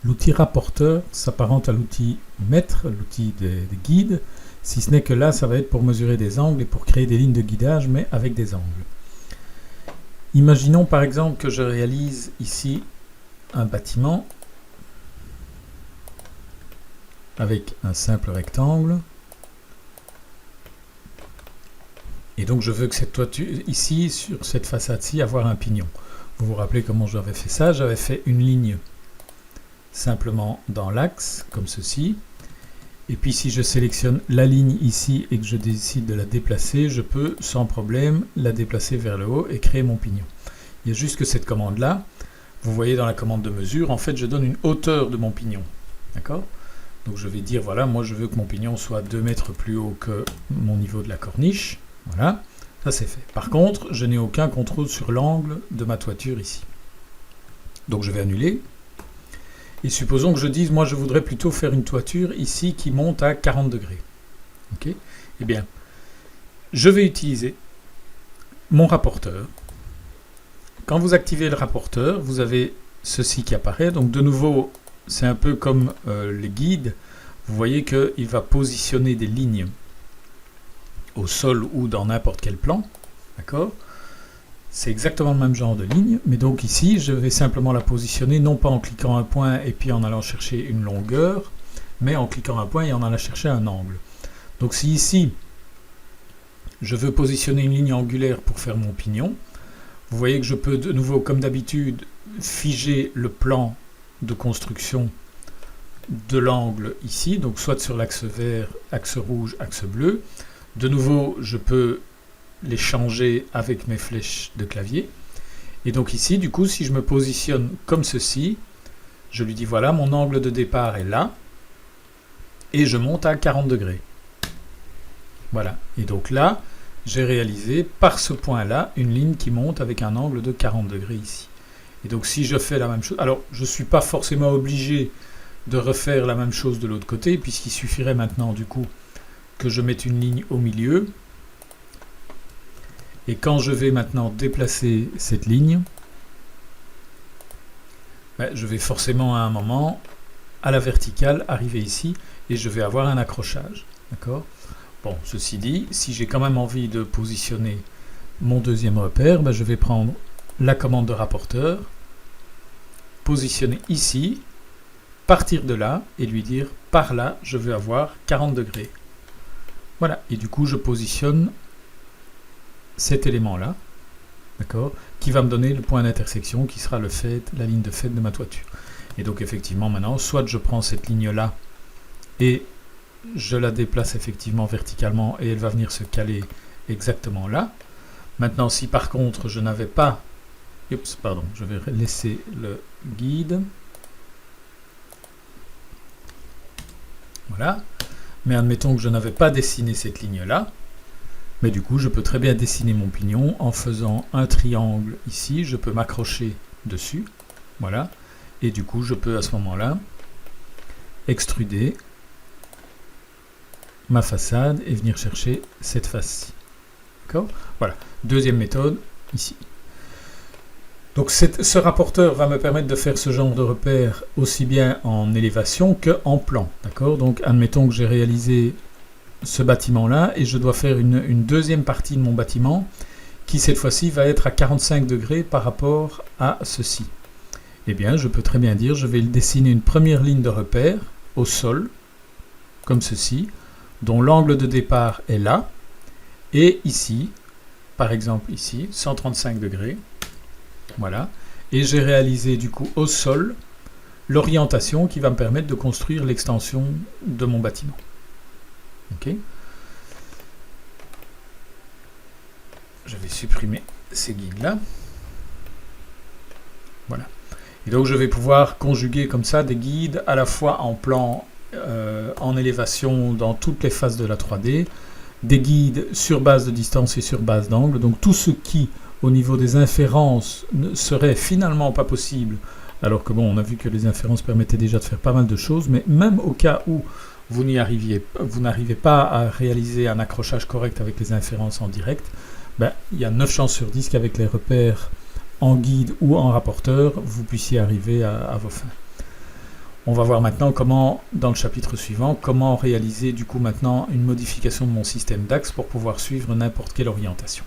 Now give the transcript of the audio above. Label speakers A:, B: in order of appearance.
A: L'outil rapporteur s'apparente à l'outil maître, l'outil des guides, si ce n'est que là, ça va être pour mesurer des angles et pour créer des lignes de guidage, mais avec des angles. Imaginons par exemple que je réalise ici un bâtiment avec un simple rectangle. Et donc je veux que cette toiture, ici, sur cette façade-ci, avoir un pignon. Vous vous rappelez comment j'avais fait ça? J'avais fait une ligne simplement dans l'axe, comme ceci. Et puis si je sélectionne la ligne ici et que je décide de la déplacer, je peux sans problème la déplacer vers le haut et créer mon pignon. Il y a juste que cette commande-là, vous voyez dans la commande de mesure, en fait je donne une hauteur de mon pignon. D'accord? Donc je vais dire, voilà, moi je veux que mon pignon soit 2 mètres plus haut que mon niveau de la corniche. Voilà, ça c'est fait. Par contre, je n'ai aucun contrôle sur l'angle de ma toiture ici. Donc je vais annuler. Et supposons que je dise, moi je voudrais plutôt faire une toiture ici qui monte à 40 degrés. Ok? Eh bien, je vais utiliser mon rapporteur. Quand vous activez le rapporteur, vous avez ceci qui apparaît. Donc de nouveau, c'est un peu comme les guides. Vous voyez qu'il va positionner des lignes au sol ou dans n'importe quel plan. D'accord? C'est exactement le même genre de ligne, mais donc ici, je vais simplement la positionner, non pas en cliquant un point et puis en allant chercher une longueur, mais en cliquant un point et en allant chercher un angle. Donc si ici, je veux positionner une ligne angulaire pour faire mon pignon, vous voyez que je peux de nouveau, comme d'habitude, figer le plan de construction de l'angle ici, donc soit sur l'axe vert, axe rouge, axe bleu. De nouveau, je peux les changer avec mes flèches de clavier. Et donc ici, du coup, si je me positionne comme ceci, je lui dis voilà, mon angle de départ est là, et je monte à 40 degrés. Voilà. Et donc là, j'ai réalisé par ce point-là une ligne qui monte avec un angle de 40 degrés ici. Et donc si je fais la même chose, alors je ne suis pas forcément obligé de refaire la même chose de l'autre côté, puisqu'il suffirait maintenant du coup que je mette une ligne au milieu. Et quand je vais maintenant déplacer cette ligne, je vais forcément à un moment, à la verticale, arriver ici et je vais avoir un accrochage. D'accord ? Bon, ceci dit, si j'ai quand même envie de positionner mon deuxième repère, je vais prendre la commande de rapporteur, positionner ici, partir de là et lui dire par là, je veux avoir 40 degrés. Voilà, et du coup, je positionne cet élément-là, d'accord, qui va me donner le point d'intersection qui sera le fait, la ligne de fait de ma toiture. Et donc effectivement maintenant, soit je prends cette ligne-là et je la déplace effectivement verticalement et elle va venir se caler exactement là. Maintenant, si par contre je n'avais pas... Oups, pardon, je vais laisser le guide. Voilà. Mais admettons que je n'avais pas dessiné cette ligne-là. Mais du coup, je peux très bien dessiner mon pignon en faisant un triangle ici. Je peux m'accrocher dessus. Voilà. Et du coup, je peux à ce moment-là extruder ma façade et venir chercher cette face-ci. D'accord ? Voilà. Deuxième méthode, ici. Donc ce rapporteur va me permettre de faire ce genre de repère aussi bien en élévation qu'en plan. D'accord ? Donc admettons que j'ai réalisé ce bâtiment-là et je dois faire une deuxième partie de mon bâtiment qui cette fois-ci va être à 45 degrés par rapport à ceci. Eh bien, je peux très bien dire, je vais dessiner une première ligne de repère au sol, comme ceci, dont l'angle de départ est là, et ici, par exemple ici, 135 degrés. Voilà, et j'ai réalisé du coup au sol l'orientation qui va me permettre de construire l'extension de mon bâtiment. Ok. Je vais supprimer ces guides-là. Voilà. Et donc je vais pouvoir conjuguer comme ça des guides à la fois en plan, en élévation dans toutes les phases de la 3D, des guides sur base de distance et sur base d'angle, donc tout ce qui au niveau des inférences ne serait finalement pas possible, alors que bon, on a vu que les inférences permettaient déjà de faire pas mal de choses, mais même au cas où vous n'arrivez pas à réaliser un accrochage correct avec les inférences en direct, il y a 9 chances sur 10 qu'avec les repères en guide ou en rapporteur, vous puissiez arriver à vos fins. On va voir maintenant comment, dans le chapitre suivant, comment réaliser du coup maintenant une modification de mon système d'axe pour pouvoir suivre n'importe quelle orientation.